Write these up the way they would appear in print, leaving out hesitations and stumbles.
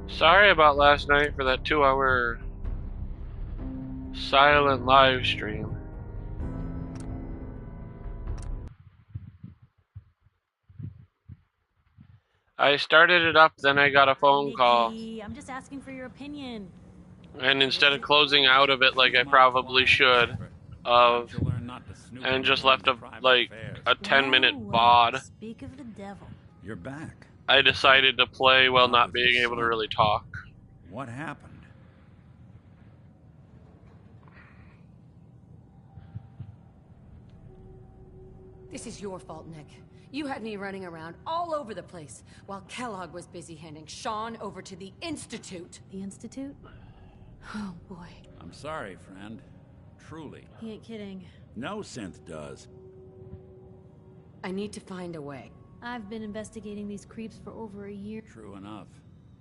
Sorry about last night for that 2-hour silent live stream. I started it up, then I got a phone call. Nikki, I'm just asking for your opinion. And instead of closing out of it like I probably should, and just left a 10-minute VOD, Speak of the devil. You're back. I decided to play while not being able to really talk. What happened? This is your fault, Nick. You had me running around all over the place while Kellogg was busy handing Sean over to the Institute. The Institute? Oh, boy. I'm sorry, friend. Truly. He ain't kidding. No synth does. I need to find a way. I've been investigating these creeps for over a year. True enough.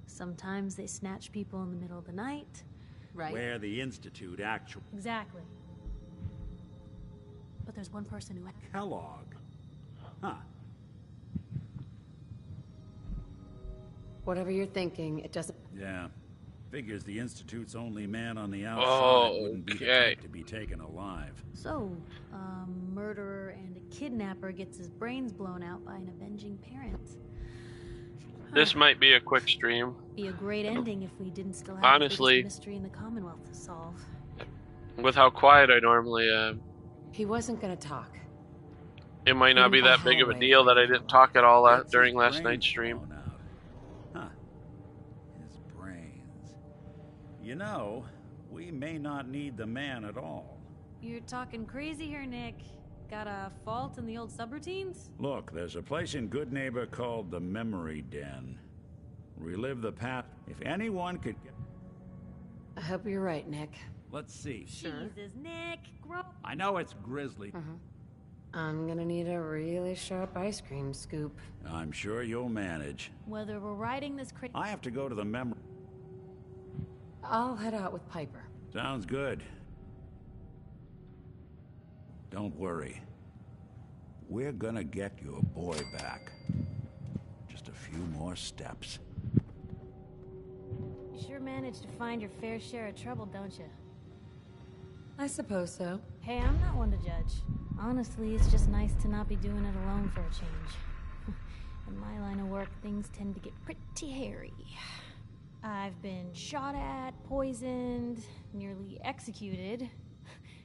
Sometimes they snatch people in the middle of the night. Right? Where the Institute actually... Exactly. But there's one person who... Kellogg. Huh. Whatever you're thinking, it doesn't... Yeah. Figures the Institute's only man on the outside wouldn't be the type to be taken alive. So, a murderer and a kidnapper gets his brains blown out by an avenging parent. This might be a quick stream. Be a great ending if we didn't still have Honestly, the biggest mystery in the Commonwealth to solve. With how quiet I normally am, He wasn't gonna talk. it might not be that big of a deal that I didn't talk at all during last night's stream. Huh. His brains. You know, we may not need the man at all. You're talking crazy here, Nick. Got a fault in the old subroutines? Look, there's a place in Good Neighbor called the Memory Den. Relive the past. If anyone could get... I hope you're right, Nick. Let's see. Jesus, Nick, grow. I know it's grisly. I'm gonna need a really sharp ice cream scoop. I'm sure you'll manage. Whether we're riding this crazy... I have to go to the memory... I'll head out with Piper. Sounds good. Don't worry. We're gonna get your boy back. Just a few more steps. You sure managed to find your fair share of trouble, don't you? I suppose so. Hey, I'm not one to judge. Honestly, it's just nice to not be doing it alone for a change. In my line of work, things tend to get pretty hairy. I've been shot at, poisoned, nearly executed.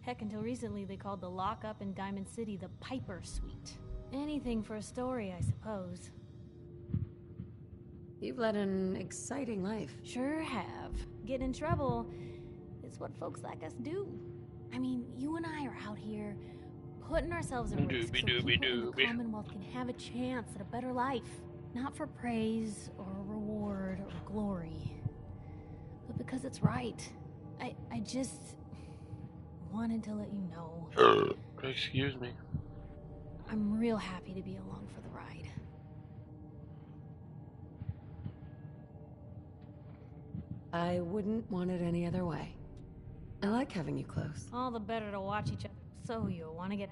Heck, until recently they called the lockup in Diamond City the Piper Suite. Anything for a story, I suppose. You've led an exciting life. Sure have. Getting in trouble is what folks like us do. I mean, you and I are out here putting ourselves at risk so people in the Commonwealth can have a chance at a better life. Not for praise or reward or glory, but because it's right. I just wanted to let you know. Excuse me. I'm real happy to be along for the ride. I wouldn't want it any other way. I like having you close. All the better to watch each other. So you want to get...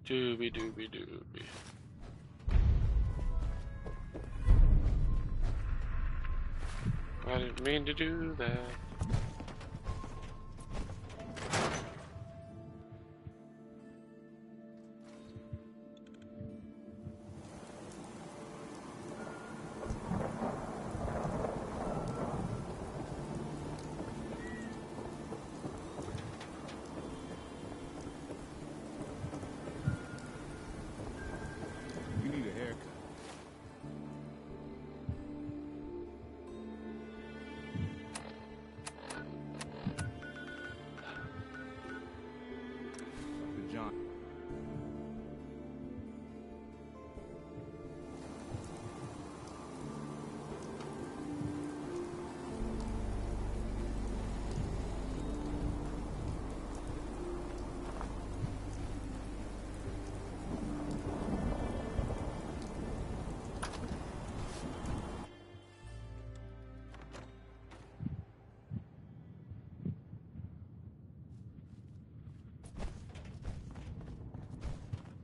Doobie doobie doobie. I didn't mean to do that. You need a haircut.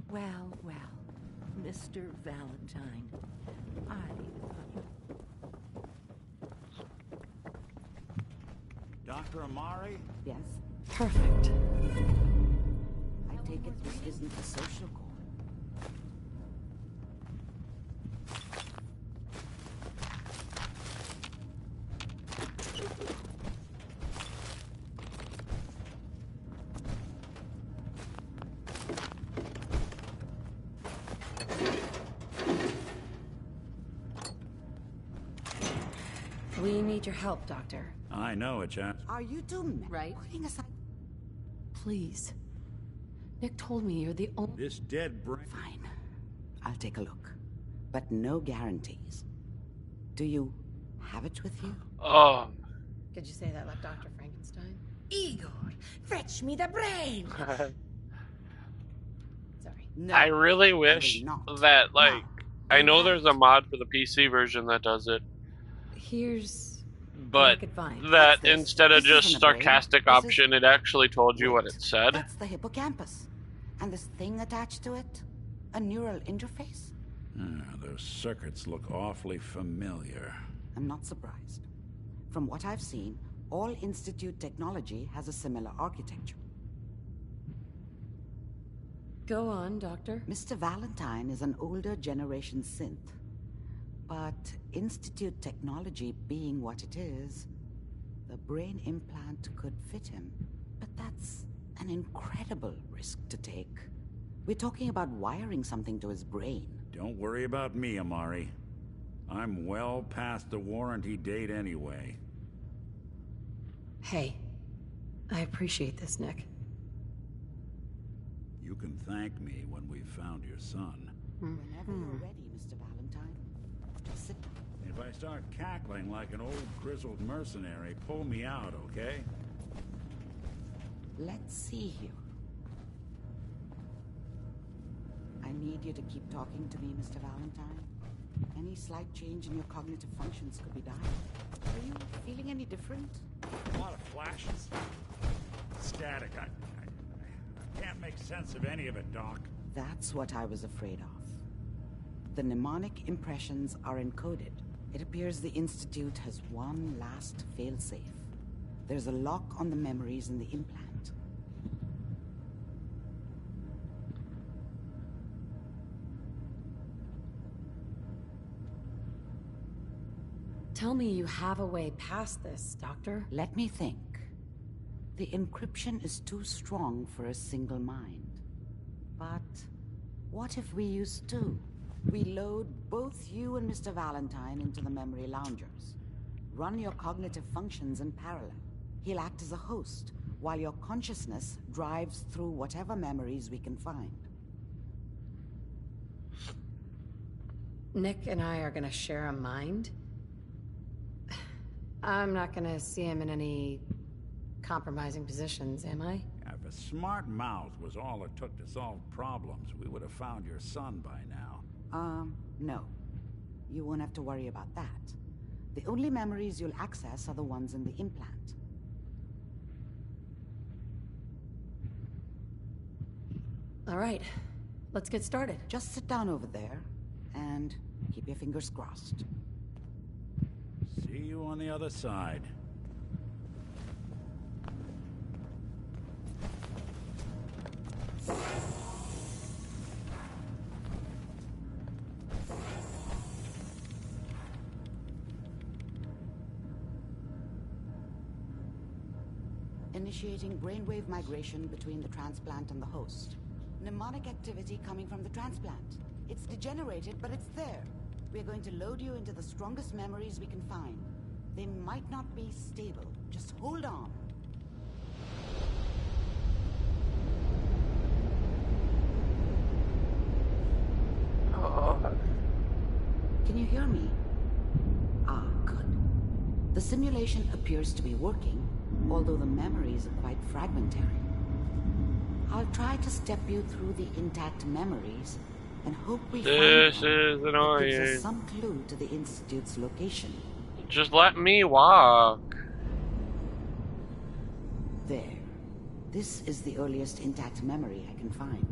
Well, well, Mr. Valentine, Dr. Amari? Yes? Perfect. I take it this isn't a social call. We need your help, Doctor. I know it, Chad. Are you two men Right. putting aside... Please. Nick told me you're the only... This dead brain... Fine. I'll take a look. But no guarantees. Do you have it with you? Oh. Could you say that like Dr. Frankenstein? Igor, fetch me the brain! Sorry. No. I really wish not. that, like, Now, I know have there's a mod for the PC version that does it, Here's... but could find. that What's this? instead of This just isn't a brain. sarcastic This is- option, it actually told you what Wait, it said. That's the hippocampus. And this thing attached to it? A neural interface? Those circuits look awfully familiar. I'm not surprised. From what I've seen, all Institute technology has a similar architecture. Go on, Doctor. Mr. Valentine is an older generation synth. But Institute technology being what it is, the brain implant could fit him. But that's an incredible risk to take. We're talking about wiring something to his brain. Don't worry about me, Amari. I'm well past the warranty date anyway. Hey. I appreciate this, Nick. You can thank me when we've found your son. Whenever you're ready, Mr. Valentine. Just sit down. If I start cackling like an old grizzled mercenary, pull me out, okay? Let's see here. I need you to keep talking to me, Mr. Valentine. Any slight change in your cognitive functions could be dire. Are you feeling any different? A lot of flashes. Static. I can't make sense of any of it, Doc. That's what I was afraid of. The mnemonic impressions are encoded. It appears the Institute has one last failsafe. There's a lock on the memories in the implant. Tell me you have a way past this, Doctor. Let me think. The encryption is too strong for a single mind. But what if we use two? We load both you and Mr. Valentine into the memory loungers. Run your cognitive functions in parallel. He'll act as a host, while your consciousness drives through whatever memories we can find. Nick and I are gonna share a mind? I'm not gonna see him in any compromising positions, am I? If a smart mouth was all it took to solve problems, we would have found your son by now. No. You won't have to worry about that. The only memories you'll access are the ones in the implant. All right, let's get started. Just sit down over there, and keep your fingers crossed. See you on the other side. Initiating brainwave migration between the transplant and the host. Mnemonic activity coming from the transplant. It's degenerated, but it's there. We're going to load you into the strongest memories we can find. They might not be stable. Just hold on. Can you hear me? Ah, good. The simulation appears to be working, although the memories are quite fragmentary. I'll try to step you through the intact memories and hope we find This one is that gives annoying. us some clue to the Institute's location. Just let me walk. There. This is the earliest intact memory I can find.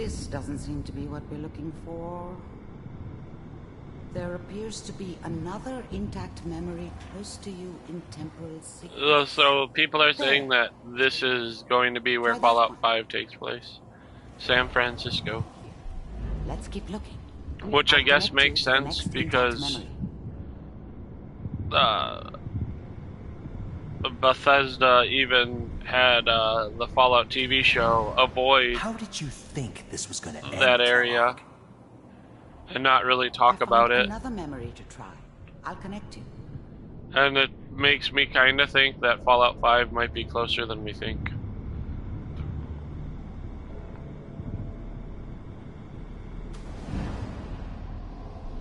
this doesn't seem to be what we're looking for. There appears to be another intact memory close to you in temporal sequence. So people are saying that this is going to be where Fallout 5 takes place. San Francisco. Let's keep looking. Which I guess makes sense because Bethesda even had the Fallout TV show avoid How did you think this was going to end, that area and not really talk about it. Another memory to try. I'll connect you. And it makes me kind of think that Fallout 5 might be closer than we think.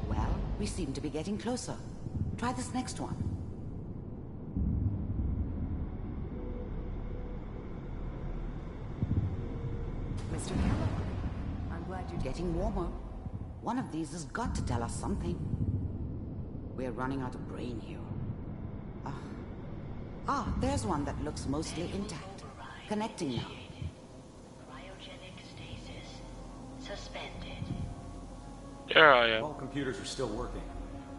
Well, we seem to be getting closer. Try this next one. Mr. Kellogg, I'm glad you're Getting warmer. One of these has got to tell us something. We're running out of brain here. There's one that looks mostly intact. Connecting now. Cryogenic stasis suspended. There I am. All computers are still working.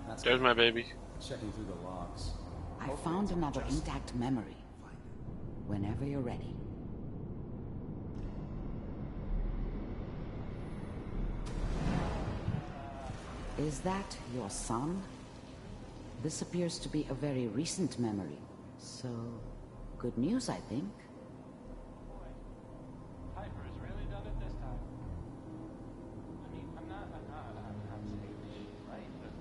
That's There's my baby. checking through the logs. I found another intact memory. Whenever you're ready. Is that your son? This appears to be a very recent memory. So, good news, I think. Piper has really done it this time. I mean, I'm not saying right, but...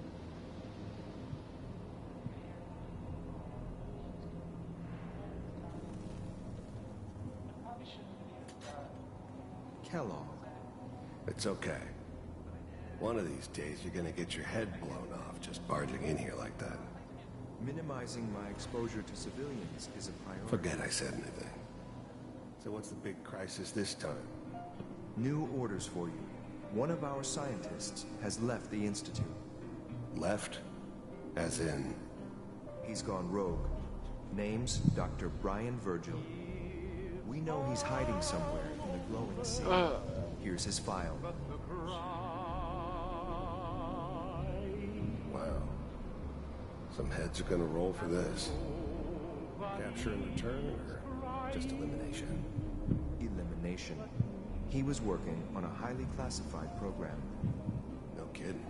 Kellogg. It's okay. One of these days you're gonna get your head blown off just barging in here like that. Minimizing my exposure to civilians is a priority. Forget I said anything. So what's the big crisis this time? New orders for you. One of our scientists has left the Institute. Left? As in? He's gone rogue. Name's Dr. Brian Virgil. We know he's hiding somewhere in the glowing sea. Here's his file. Wow. Some heads are gonna roll for this. Capture in return, or just elimination? Elimination. He was working on a highly classified program. No kidding.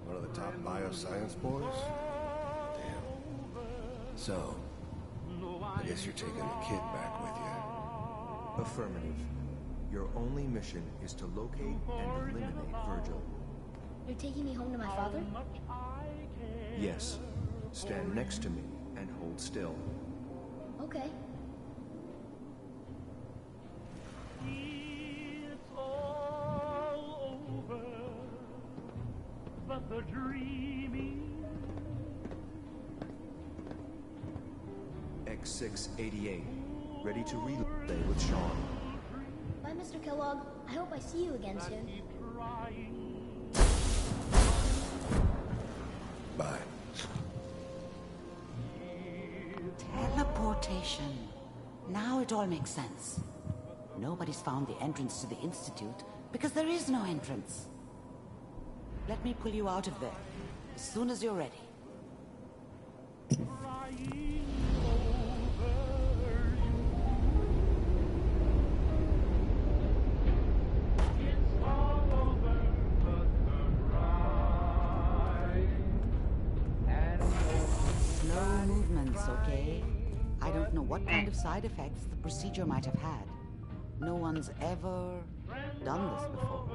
One of the top bioscience boys? Damn. So, I guess you're taking the kid back with you. Affirmative. Your only mission is to locate and eliminate Virgil. You're taking me home to my father? Yes. Stand next to me and hold still. Okay. It's all over, but the dreaming... X688. Ready to relay with Sean. Bye, Mr. Kellogg. I hope I see you again soon. Bye. Teleportation. Now it all makes sense. Nobody's found the entrance to the Institute because there is no entrance. Let me pull you out of there as soon as you're ready. Slow movements, okay? I don't know what kind of side effects the procedure might have had. No one's ever done this before.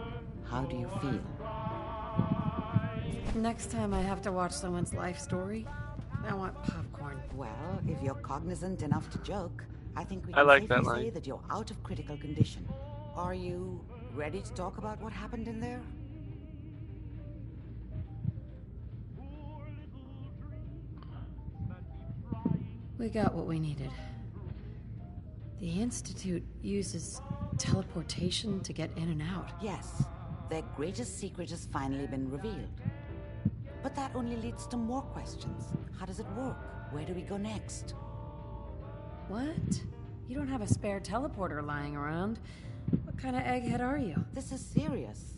How do you feel? Next time I have to watch someone's life story, I want popcorn. Well, if you're cognizant enough to joke, I think we I can like that safely line. say that you're out of critical condition. Are you ready to talk about what happened in there? We got what we needed. The Institute uses teleportation to get in and out. Yes, their greatest secret has finally been revealed. But that only leads to more questions. How does it work? Where do we go next? What? You don't have a spare teleporter lying around. What kind of egghead are you? This is serious.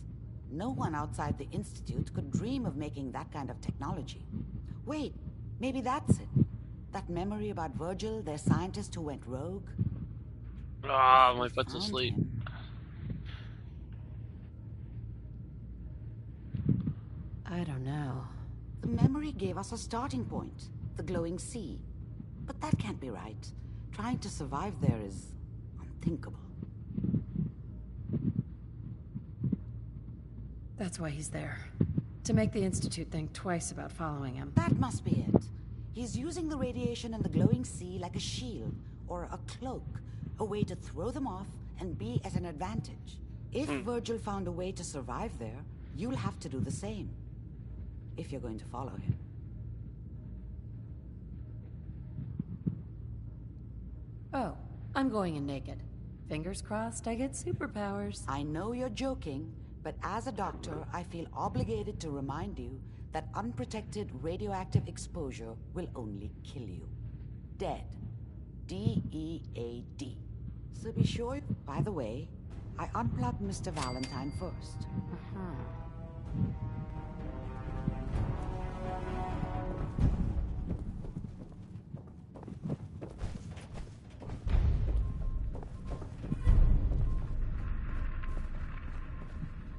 No one outside the Institute could dream of making that kind of technology. Wait, maybe that's it. That memory about Virgil, their scientist who went rogue? Ah, my foot's asleep. I don't know. The memory gave us a starting point, the glowing sea. But that can't be right. Trying to survive there is unthinkable. That's why he's there. To make the Institute think twice about following him. That must be it. He's using the radiation in the glowing sea like a shield, or a cloak, a way to throw them off and be at an advantage. If Virgil found a way to survive there, you'll have to do the same. If you're going to follow him. Oh, I'm going in naked. Fingers crossed I get superpowers. I know you're joking, but as a doctor, I feel obligated to remind you that unprotected radioactive exposure will only kill you. Dead. D-E-A-D. So be sure. By the way, I unplugged Mr. Valentine first.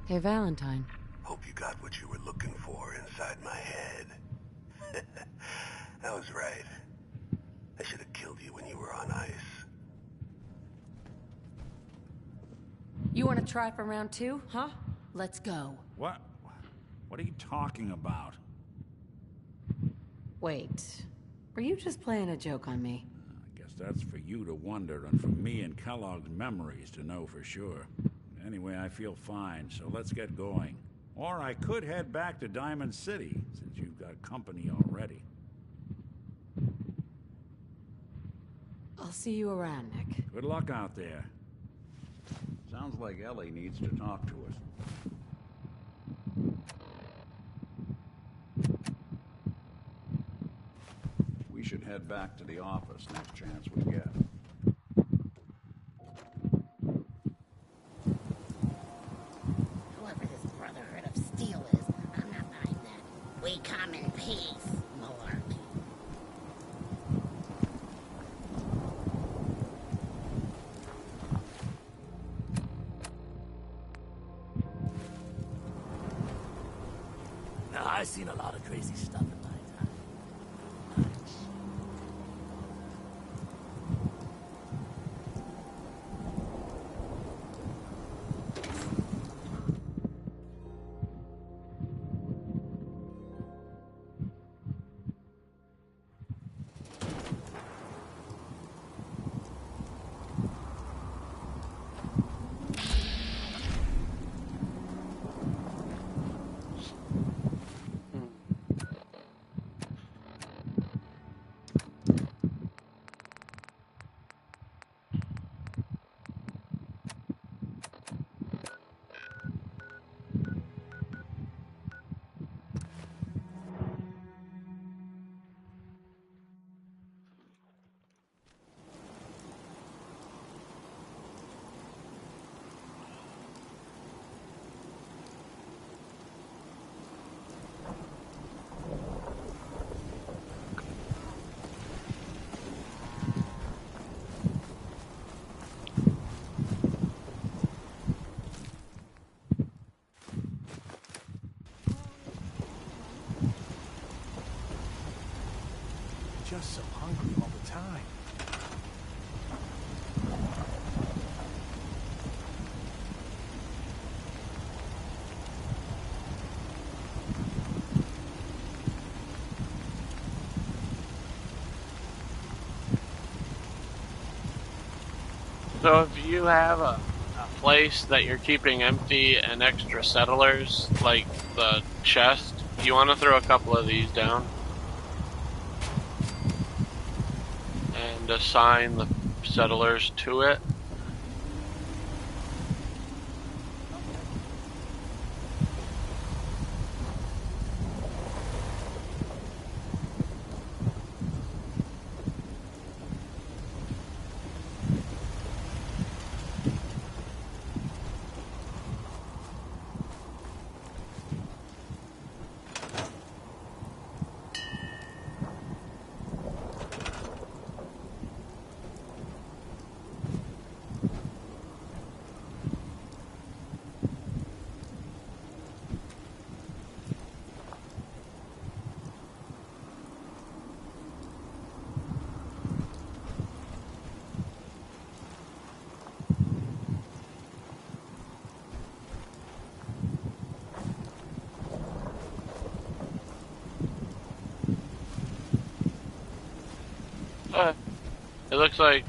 Hey, Valentine. Hope you got what you were looking for inside my head. That was right. I should have killed you when you were on ice. You want to try for round 2, huh? Let's go. What? What are you talking about? Wait. Were you just playing a joke on me? I guess that's for you to wonder, and for me and Kellogg's memories to know for sure. Anyway, I feel fine, so let's get going. Or I could head back to Diamond City, since you've got company already. I'll see you around, Nick. Good luck out there. Sounds like Ellie needs to talk to us. We should head back to the office next chance we get. Whoever this Brotherhood of Steel is, I'm not buying that. We come in peace, malarkey. Now, I've seen a lot of crazy stuff in my time. Just so hungry all the time. So if you have a place that you're keeping empty and extra settlers, like the chest, you want to throw a couple of these down. And assign the settlers to it. It looks like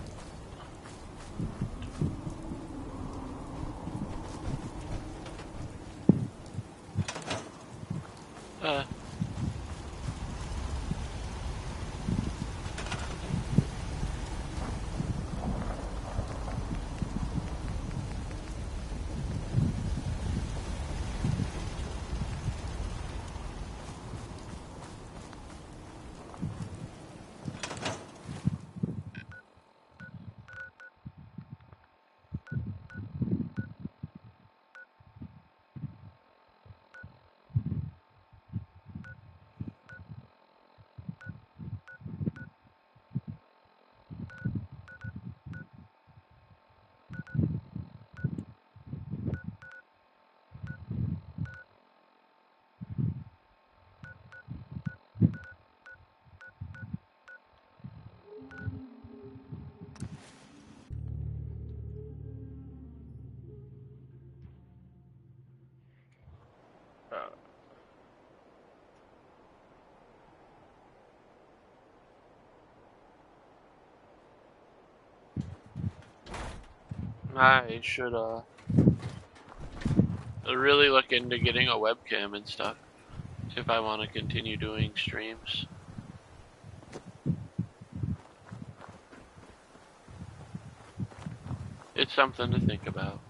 I should really look into getting a webcam and stuff if I want to continue doing streams. It's something to think about.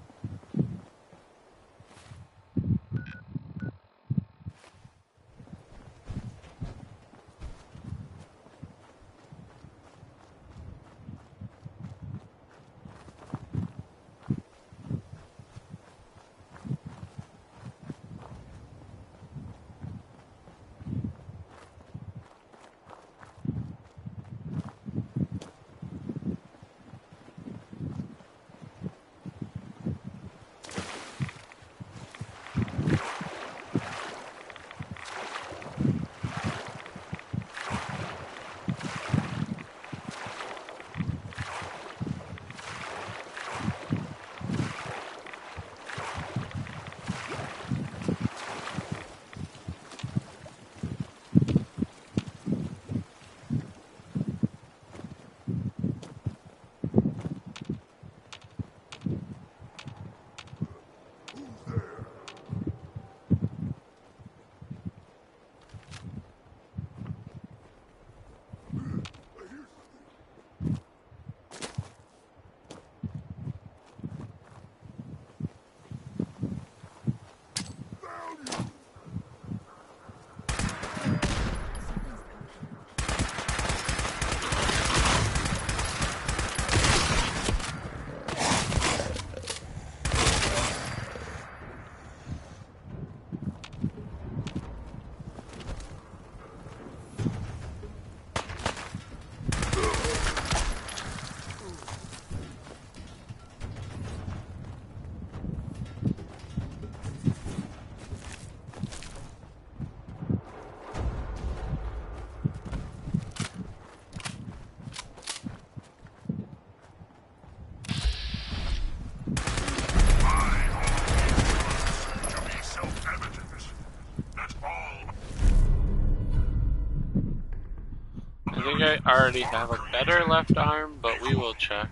I already have a better left arm, but we will check.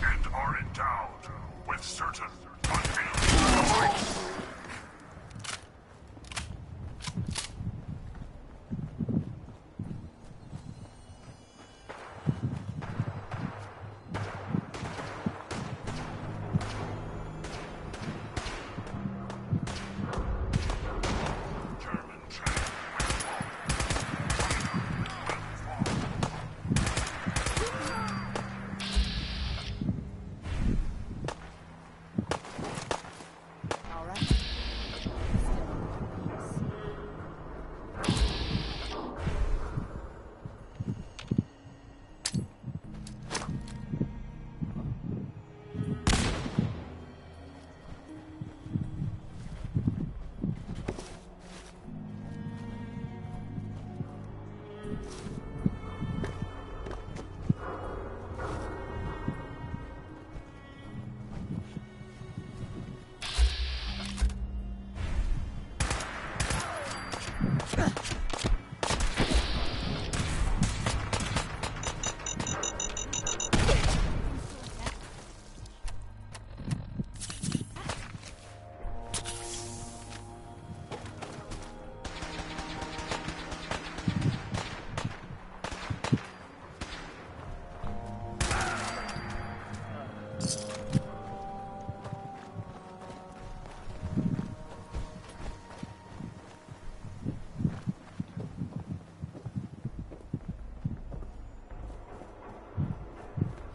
And are endowed with certain unalienable rights.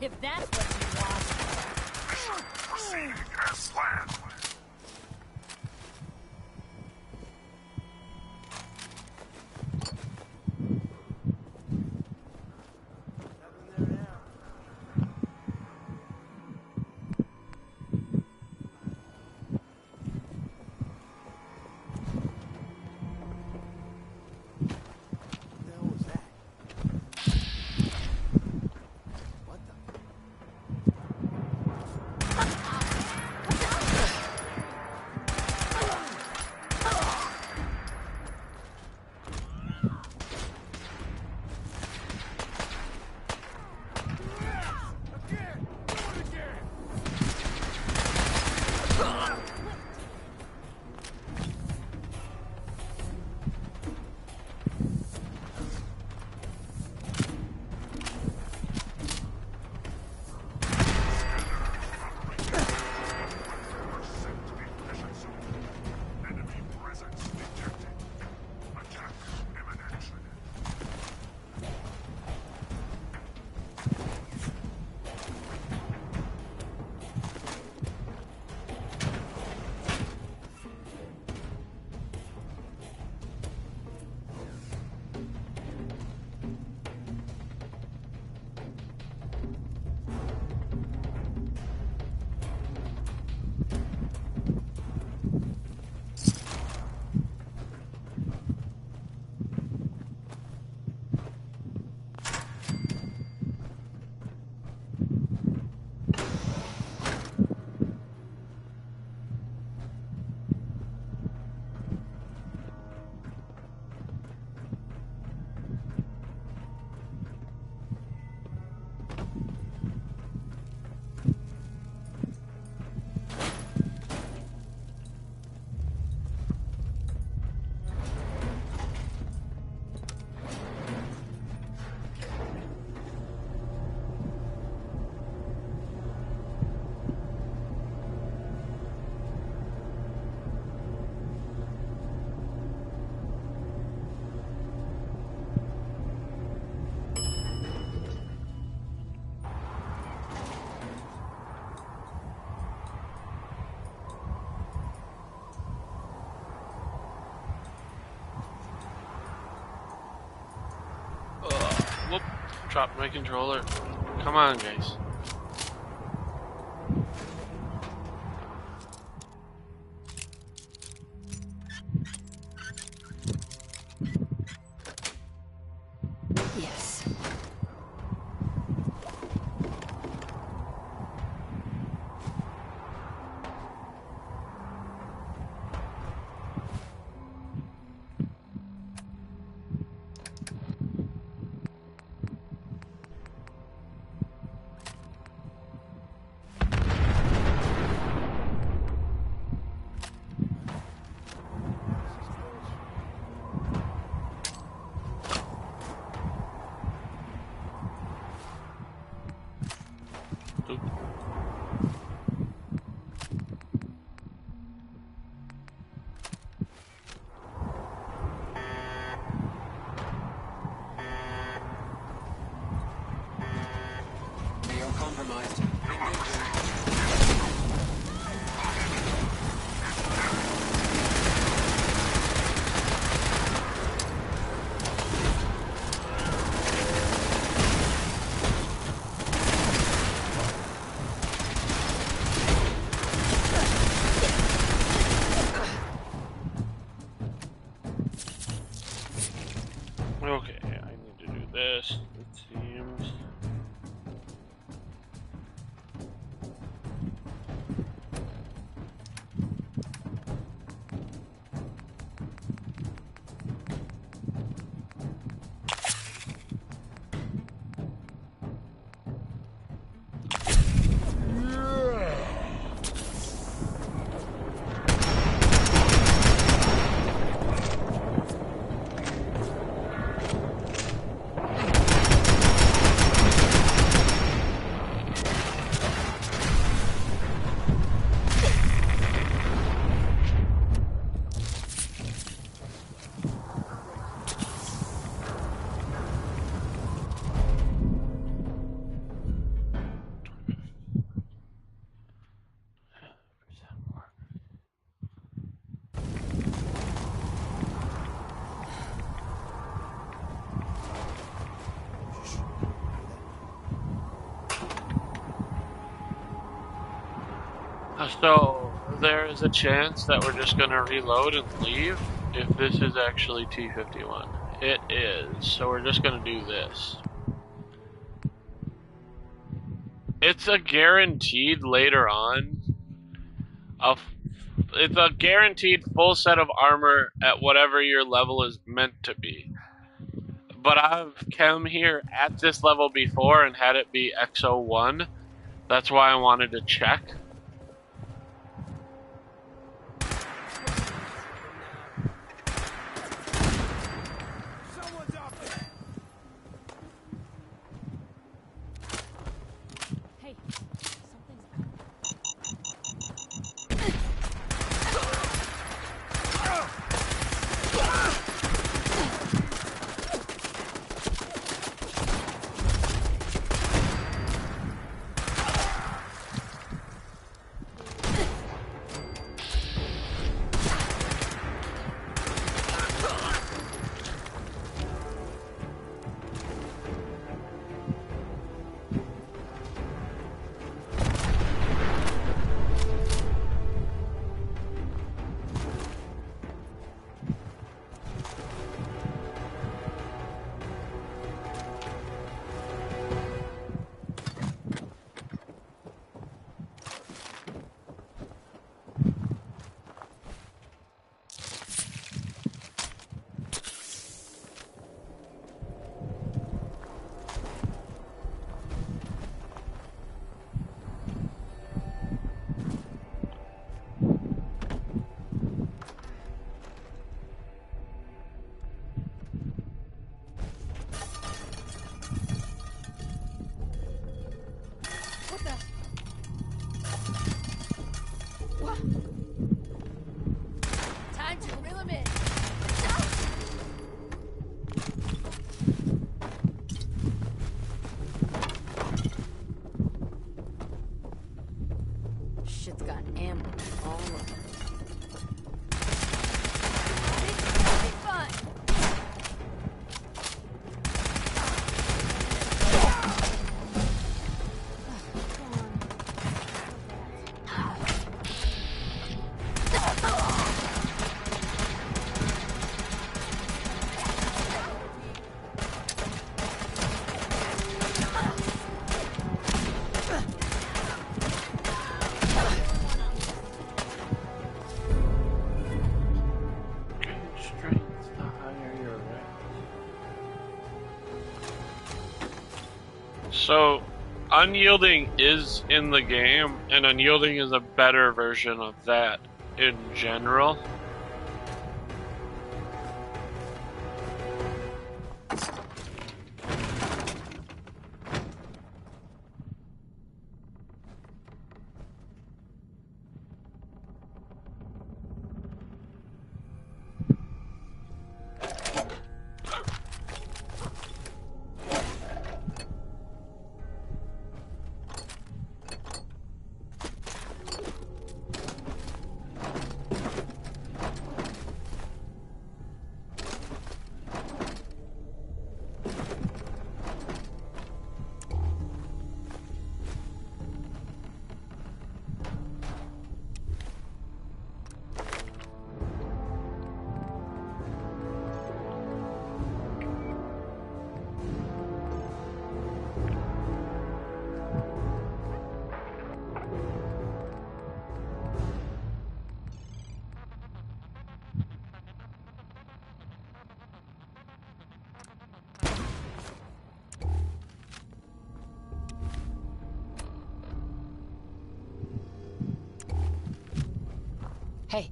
If that's what you want. Proceeding as planned. Whoop. Dropped my controller. Come on, guys. Yes. Compromised. Okay, I need to do this, it seems. So, there is a chance that we're just gonna reload and leave if this is actually T-51. It is, so we're just gonna do this. It's a guaranteed later on. It's a guaranteed full set of armor at whatever your level is meant to be. But I've come here at this level before and had it be X01. That's why I wanted to check. Time to reel him in. Shit's got ammo all over. Big fun. So, Unyielding is in the game, and Unyielding is a better version of that in general. Hey.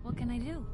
What can I do?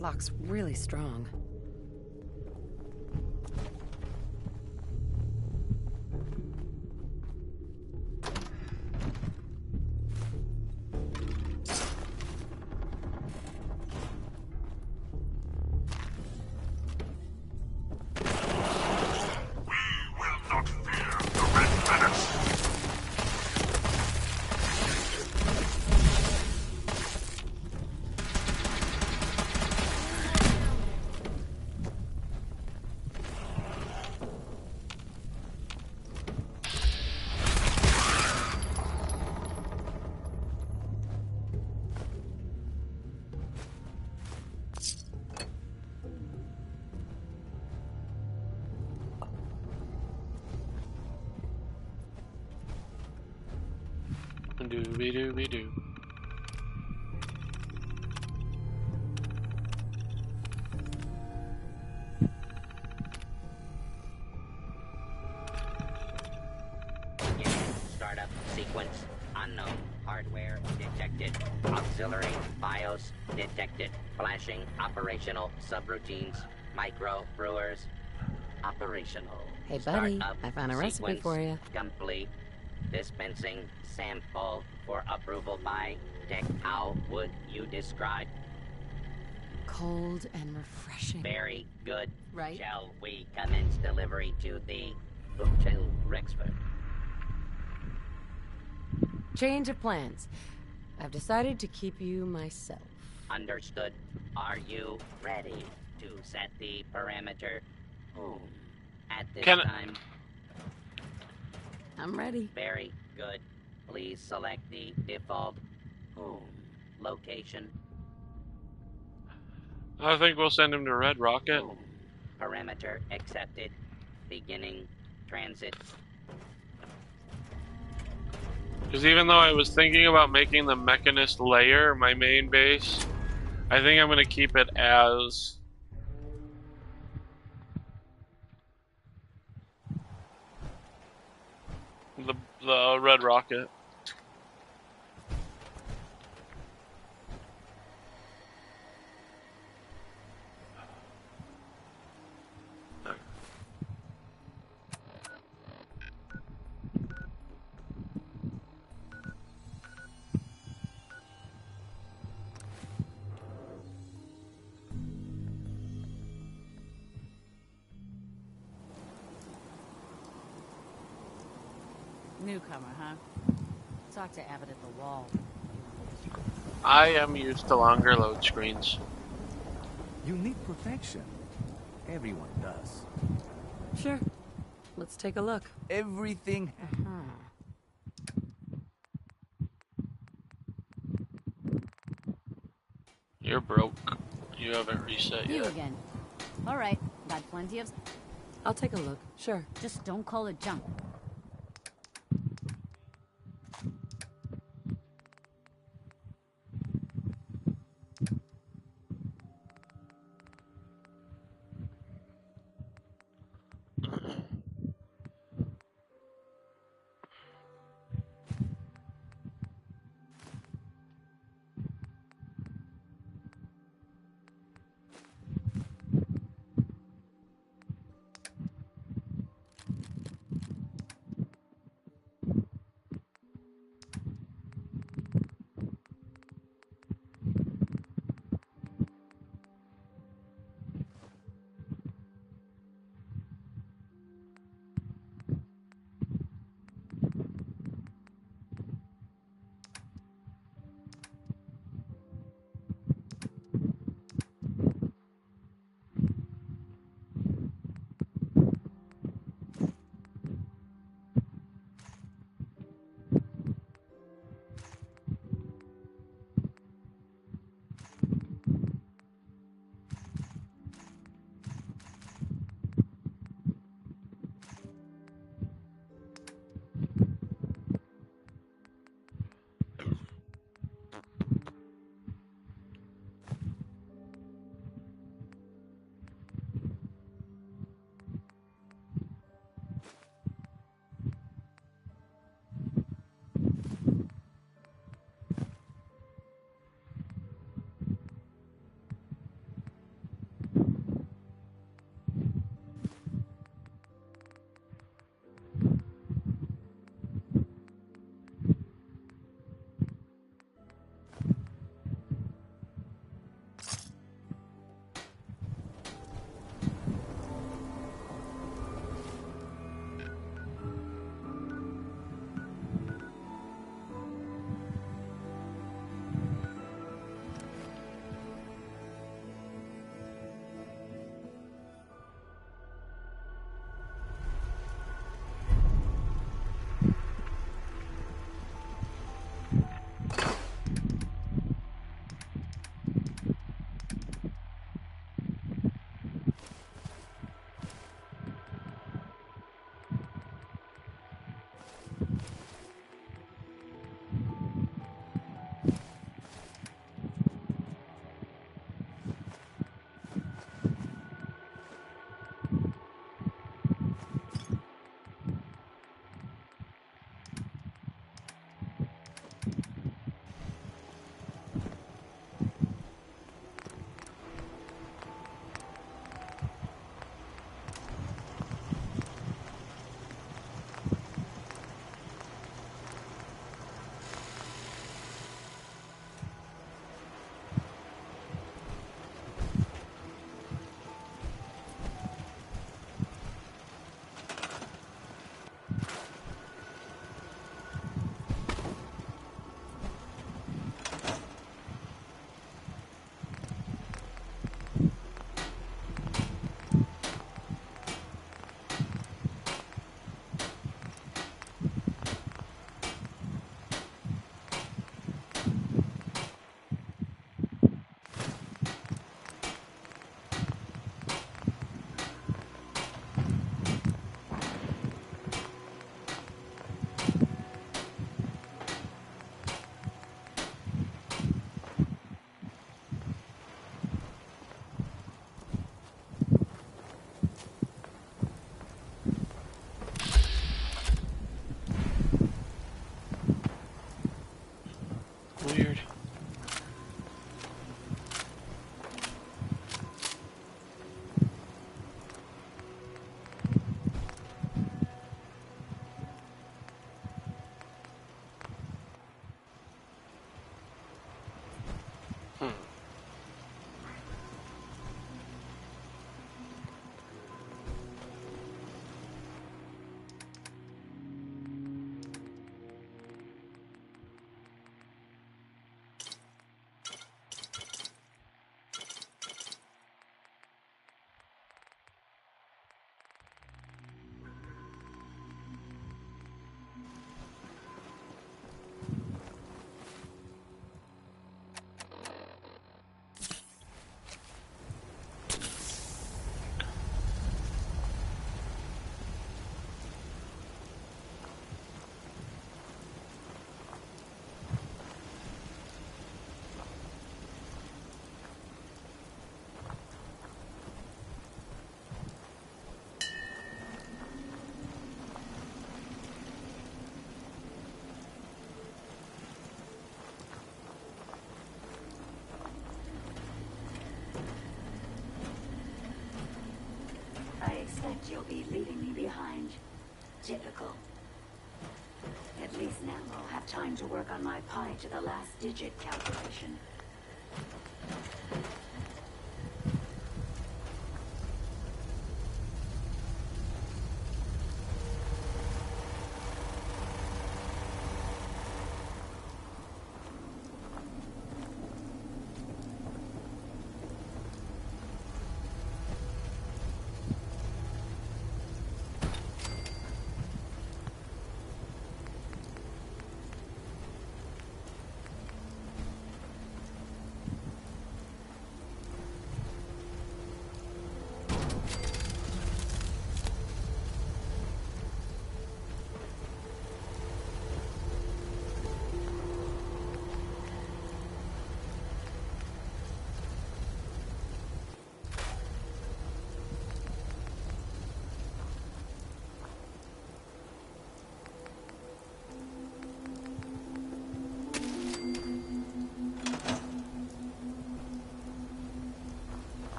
Lock's really strong. Dooby-dooby-doo. Startup sequence unknown. Hardware detected. Auxiliary BIOS detected. Flashing operational subroutines. Micro brewers operational. Hey, buddy, Startup I found a recipe sequence for you. Complete. Dispensing sample for approval by tech. How would you describe? Cold and refreshing. Very good. Right? Shall we commence delivery to the Hotel Rexford? Change of plans. I've decided to keep you myself. Understood. Are you ready to set the parameter? At this time. I'm ready. Very good. Please select the default location. I think we'll send him to Red Rocket. Parameter accepted. Beginning transit. Because even though I was thinking about making the Mechanist layer my main base, I think I'm going to keep it as the Red Rocket. Newcomer, huh? Talk to Abbott at the wall. I am used to longer load screens. You need protection. Everyone does. Sure. Let's take a look. Everything. You're broke. You haven't reset yet. You again. All right. Got plenty of... I'll take a look. Sure. Just don't call it junk. Weird. You'll be leaving me behind. Typical. At least now I'll have time to work on my pi to the last digit calculation.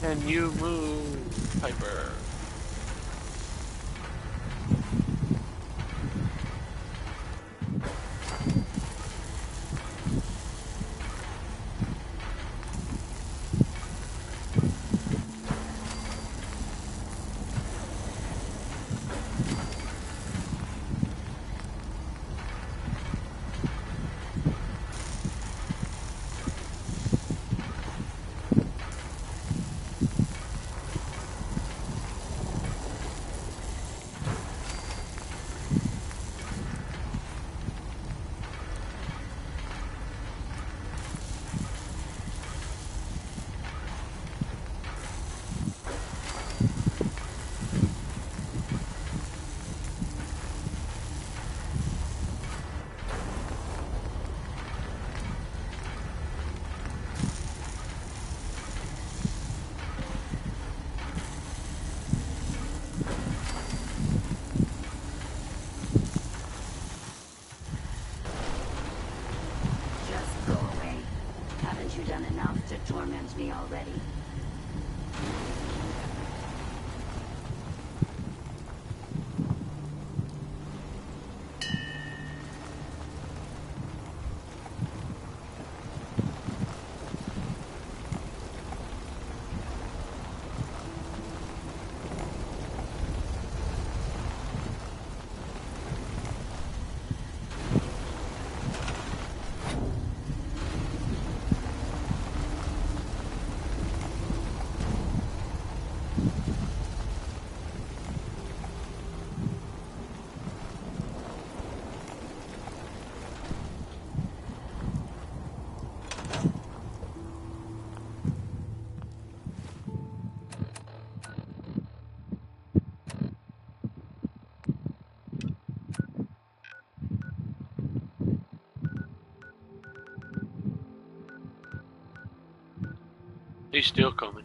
Can you move, Piper? me already? He's still coming.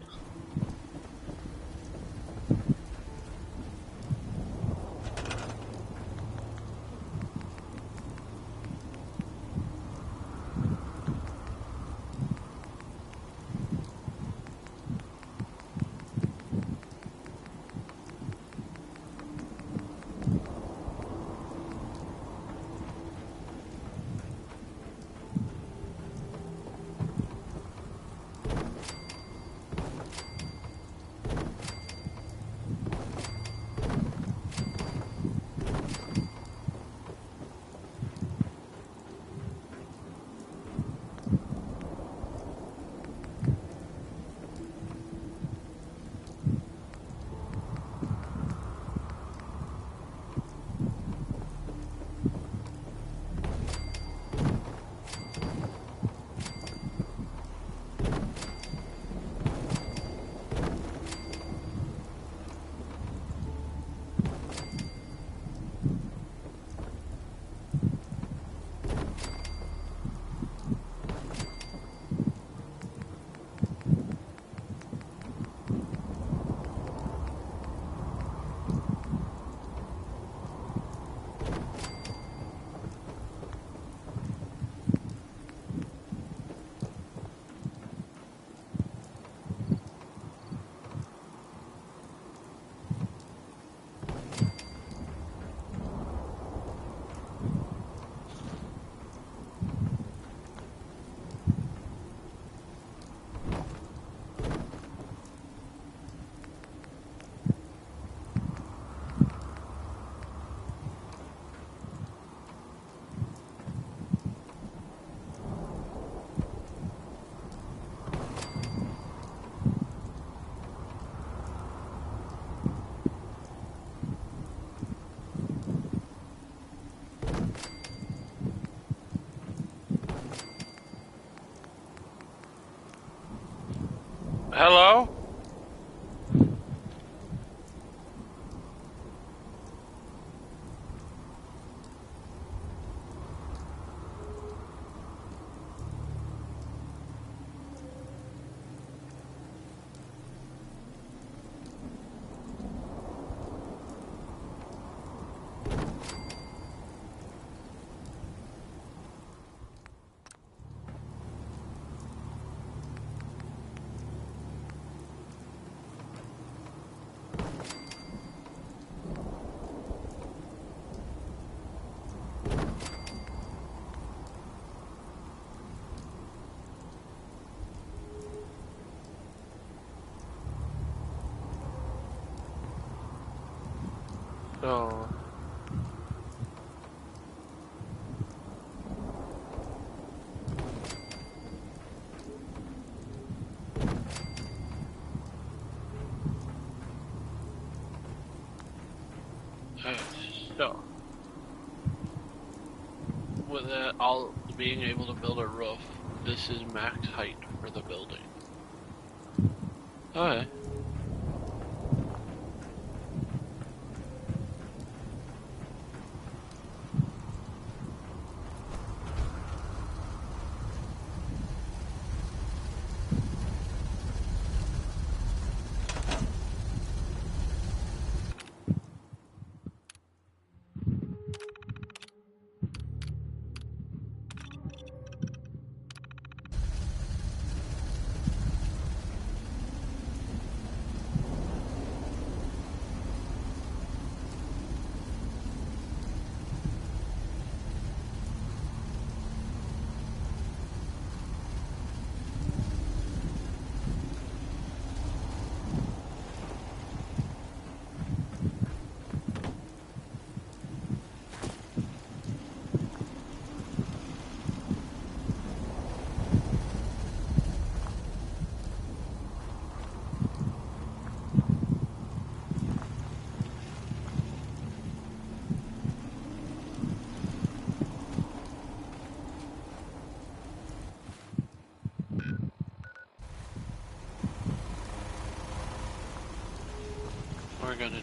Hello? So with that, all being able to build a roof, this is max height for the building. Okay.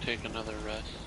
take another rest.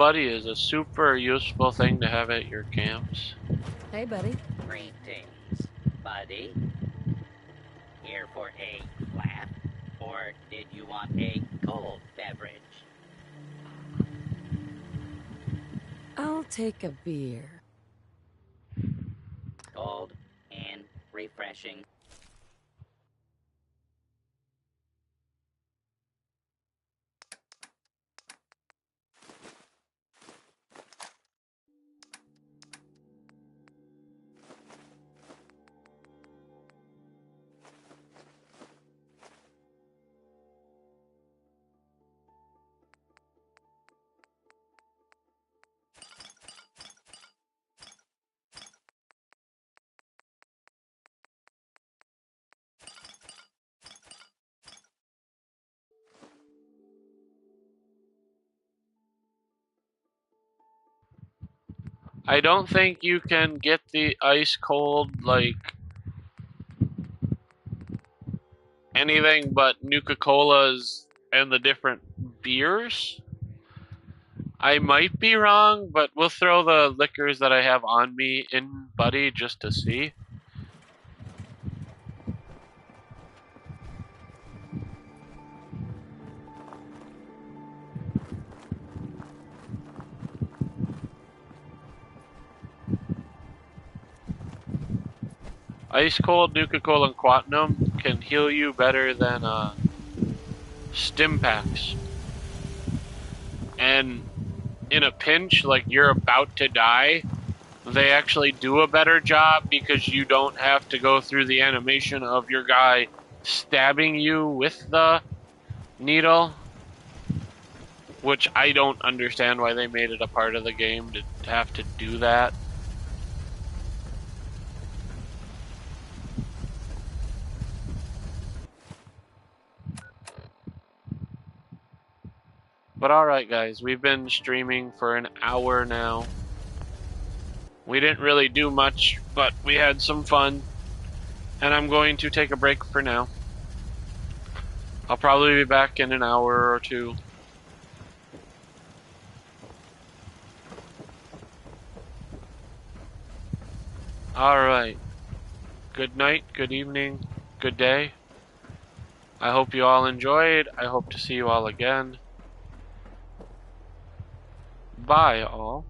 Buddy is a super useful thing to have at your camps. Hey, buddy. Greetings, buddy. Here for a flat, or did you want a cold beverage? I'll take a beer. Cold and refreshing. I don't think you can get the ice cold, like, anything but Nuka-Colas and the different beers. I might be wrong, but we'll throw the liquors that I have on me in Buddy just to see. Ice Cold, Nuka-Cola, and Quatnum can heal you better than stim packs. And in a pinch, like you're about to die, they actually do a better job because you don't have to go through the animation of your guy stabbing you with the needle. which I don't understand why they made it a part of the game to have to do that. But alright guys, we've been streaming for an hour now. We didn't really do much, but we had some fun. And I'm going to take a break for now. I'll probably be back in an hour or two. Alright. Good night, good evening, good day. I hope you all enjoyed. I hope to see you all again. Bye, all.